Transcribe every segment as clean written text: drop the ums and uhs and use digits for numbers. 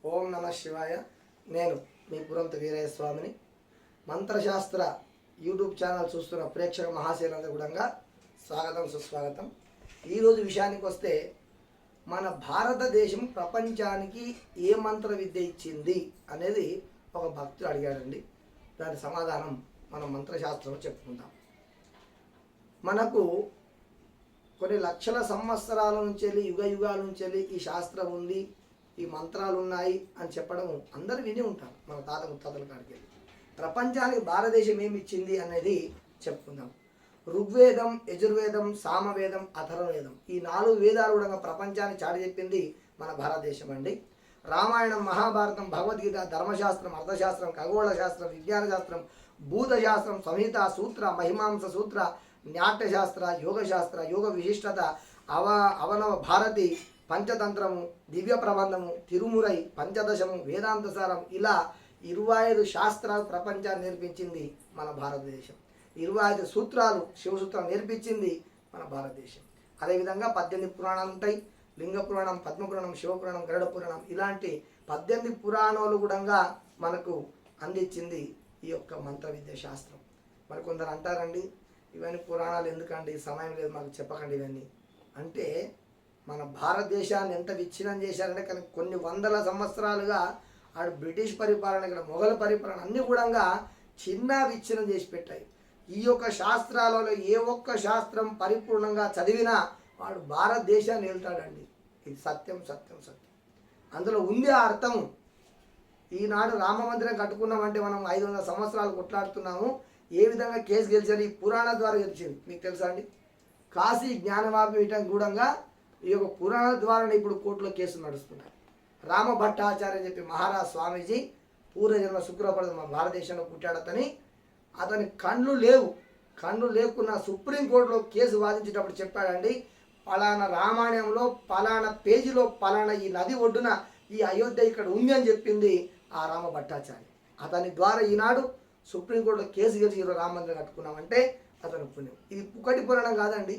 ఓం నమ శివాయ. నేను మీ పురంత వీరయ్య స్వామిని. మంత్రశాస్త్ర యూట్యూబ్ ఛానల్ చూస్తున్న ప్రేక్షక మహాశయులందరూ కూడా స్వాగతం, సుస్వాగతం. ఈరోజు విషయానికి వస్తే, మన భారతదేశం ప్రపంచానికి ఏ మంత్ర విద్య ఇచ్చింది అనేది ఒక భక్తుడు అడిగాడండి. దాని సమాధానం మనం మంత్రశాస్త్రంలో చెప్పుకుందాం. మనకు కొన్ని లక్షల సంవత్సరాల నుంచి యుగ యుగాల నుంచి ఈ శాస్త్రం ఉంది, ఈ మంత్రాలు ఉన్నాయి అని చెప్పడం అందరూ విని ఉంటారు. మన తాత ముత్తాతల కాడికి వెళ్ళి ప్రపంచానికి భారతదేశం ఏమి ఇచ్చింది అనేది చెప్పుకుందాం. ఋగ్వేదం, యజుర్వేదం, సామవేదం, అథర్వవేదం, ఈ 4 వేదాలు కూడా ప్రపంచాన్ని చాటి చెప్పింది మన భారతదేశం అండి. రామాయణం, మహాభారతం, భగవద్గీత, ధర్మశాస్త్రం, అర్థశాస్త్రం, ఖగోళ శాస్త్రం, విజ్ఞాన శాస్త్రం, భూత శాస్త్రం, సంహిత, సూత్ర, మహిమాంస సూత్ర, నాట్యశాస్త్ర, యోగశాస్త్ర, యోగ విశిష్టత, అవనవ భారతి, పంచతంత్రము, దివ్య ప్రబంధము, తిరుమురై, పంచదశము, వేదాంతసారం, ఇలా 25 శాస్త్రాలు ప్రపంచాన్ని నేర్పించింది మన భారతదేశం. 25 సూత్రాలు, శివసూత్రాలు నేర్పించింది మన భారతదేశం. అదేవిధంగా 18 పురాణాలు ఉంటాయి. లింగ పురాణం, పద్మపురాణం, శివపురాణం, గరుడ పురాణం, ఇలాంటి 18 పురాణాలు కూడా మనకు అందించింది ఈ యొక్క మంత్ర విద్య శాస్త్రం. మరి కొందరు అంటారండి, ఇవన్నీ పురాణాలు ఎందుకండి, సమయం లేదు మాకు చెప్పకండి ఇవన్నీ అంటే, మన భారతదేశాన్ని ఎంత విచ్ఛిన్నం చేశారంటే, కానీ కొన్ని వందల సంవత్సరాలుగా ఆడు బ్రిటిష్ పరిపాలన, ఇక్కడ మొఘల్ పరిపాలన అన్నీ కూడా చిన్న విచ్ఛిన్నం చేసి పెట్టాయి. ఈ యొక్క శాస్త్రాలలో ఏ ఒక్క శాస్త్రం పరిపూర్ణంగా చదివినా వాడు భారతదేశాన్ని వెళ్తాడండి. ఇది సత్యం సత్యం సత్యం. అందులో ఉంది ఆ అర్థము. ఈనాడు రామ మందిరం కట్టుకున్నామంటే మనం 500 సంవత్సరాలు కొట్లాడుతున్నాము. ఏ విధంగా కేసు గెలిచారు? ఈ పురాణ ద్వారా గెలిచింది. మీకు తెలుసా అండి? కాశీ జ్ఞానవాపీఠం కూడా ఈ యొక్క పురాణ ద్వారా ఇప్పుడు కోర్టులో కేసులు నడుస్తున్నాయి. రామ భట్టాచార్య అని చెప్పి మహారాజ్ స్వామీజీ పూర్వజన్మ శుక్రపడ మన భారతదేశంలో పుట్టాడతని, అతని కళ్ళు లేకున్నా సుప్రీంకోర్టులో కేసు వాదించేటప్పుడు చెప్పాడండి, పలానా రామాయణంలో పలానా పేజీలో పలానా ఈ నది ఒడ్డున ఈ అయోధ్య ఇక్కడ ఉంది అని చెప్పింది ఆ రామ భట్టాచార్య. అతని ద్వారా ఈనాడు సుప్రీంకోర్టులో కేసు గెలిచి రామ మందిరం కట్టుకున్నామంటే అతను పుణ్యం. ఇది పుక్కటి పురాణం కాదండి.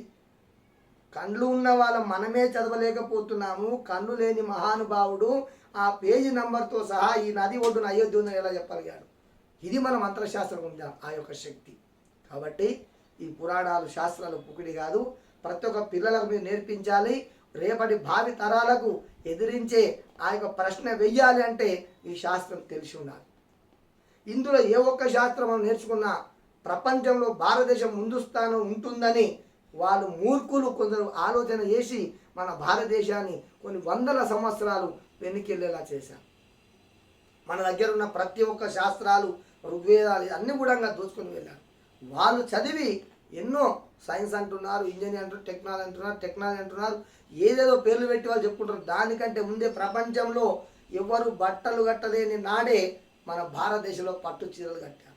కళ్ళు ఉన్న వాళ్ళ మనమే చదవలేకపోతున్నాము. కళ్ళు లేని మహానుభావుడు ఆ పేజీ నంబర్తో సహా ఈ నది ఒడ్డున అయోధ్య ఉందని ఎలా చెప్పగలిగాడు? ఇది మన మంత్రశాస్త్రం ఉందా ఆ యొక్క శక్తి. కాబట్టి ఈ పురాణాలు, శాస్త్రాలు పుకిడి కాదు. ప్రతి ఒక్క పిల్లలకు మీరు నేర్పించాలి. రేపటి భావి తరాలకు ఎదిరించే ఆ యొక్క ప్రశ్న వెయ్యాలి అంటే ఈ శాస్త్రం తెలిసి ఉండాలి. ఇందులో ఏ ఒక్క శాస్త్రం మనం నేర్చుకున్నా ప్రపంచంలో భారతదేశం ముందు స్థానం ఉంటుందని వాళ్ళు మూర్ఖులు కొందరు ఆలోచన చేసి మన భారతదేశాన్ని కొన్ని వందల సంవత్సరాలు వెనక్కి చేశారు. మన దగ్గర ఉన్న ప్రతి ఒక్క శాస్త్రాలు, ఋగ్వేదాలు అన్నీ కూడా దోచుకొని వెళ్ళారు. వాళ్ళు చదివి ఎన్నో సైన్స్ అంటున్నారు, ఇంజనీర్ అంటున్నారు, టెక్నాలజీ అంటున్నారు, ఏదేదో పేర్లు పెట్టి వాళ్ళు చెప్పుకుంటారు. దానికంటే ముందే ప్రపంచంలో ఎవరు బట్టలు కట్టలేని నాడే మన భారతదేశంలో పట్టు చీరలు కట్టారు.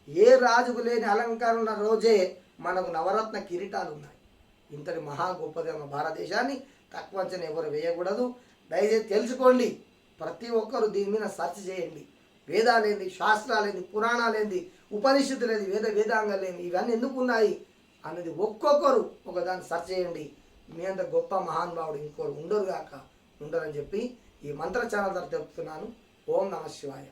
ఏ రాజుకు లేని అలంకారం ఉన్న రోజే మనకు నవరత్న కిరీటాలు ఉన్నాయి. ఇంతటి మహా గొప్పది మన భారతదేశాన్ని తక్కువ అంచనా ఎవరు వేయకూడదు. దయచేసి తెలుసుకోండి. ప్రతి ఒక్కరు దీని మీద సెర్చ్ చేయండి. వేదాలేంది, శాస్త్రాలేంది, పురాణాలేంది, ఉపనిషత్తులేంది, వేదాంగాలేంది, ఇవన్నీ ఎందుకు ఉన్నాయి అనేది ఒక్కొక్కరు ఒకదాన్ని సెర్చ్ చేయండి. మీ అంత గొప్ప మహానుభావుడు ఇంకోరు ఉండరుగాక ఉండరని చెప్పి ఈ మంత్ర ఛానల్ ద్వారా తెలుపుతున్నాను. ఓం నమ శివాయ.